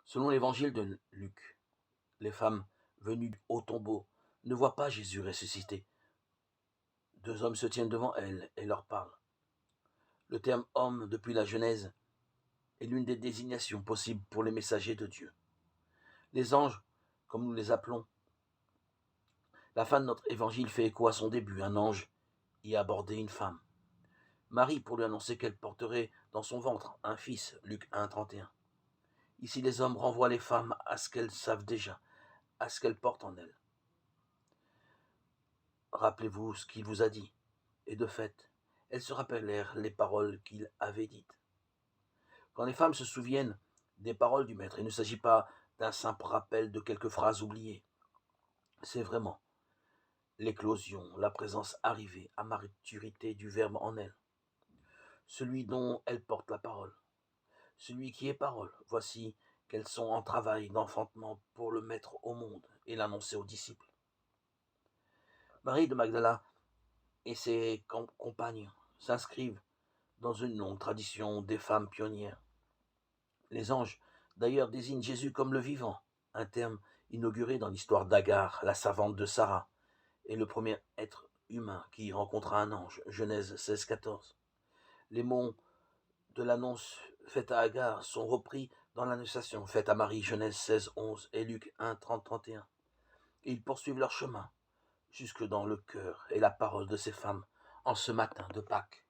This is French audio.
Selon l'évangile de Luc, les femmes venues au tombeau ne voient pas Jésus ressuscité. Deux hommes se tiennent devant elles et leur parlent. Le terme homme, depuis la Genèse, est l'une des désignations possibles pour les messagers de Dieu. Les anges, comme nous les appelons, la fin de notre évangile fait écho à son début. Un ange y a abordé une femme, Marie, pour lui annoncer qu'elle porterait dans son ventre un fils, Luc 1, 31. Ici, les hommes renvoient les femmes à ce qu'elles savent déjà, à ce qu'elles portent en elles. Rappelez-vous ce qu'il vous a dit. Et de fait, elles se rappelèrent les paroles qu'il avait dites. Quand les femmes se souviennent des paroles du Maître, il ne s'agit pas d'un simple rappel de quelques phrases oubliées. C'est vraiment l'éclosion, la présence arrivée à maturité du Verbe en elles, celui dont elles portent la parole, celui qui est parole. Voici qu'elles sont en travail d'enfantement pour le mettre au monde et l'annoncer aux disciples. Marie de Magdala et ses compagnes s'inscrivent dans une longue tradition des femmes pionnières. Les anges, d'ailleurs, désignent Jésus comme le vivant, un terme inauguré dans l'histoire d'Agar, la servante de Sarah, et le premier être humain qui rencontra un ange, Genèse 16, 14. Les mots de l'annonce faite à Agar sont repris dans l'annonciation faite à Marie, Genèse 16, 11 et Luc 1, 30, 31. Et ils poursuivent leur chemin jusque dans le cœur et la parole de ces femmes en ce matin de Pâques.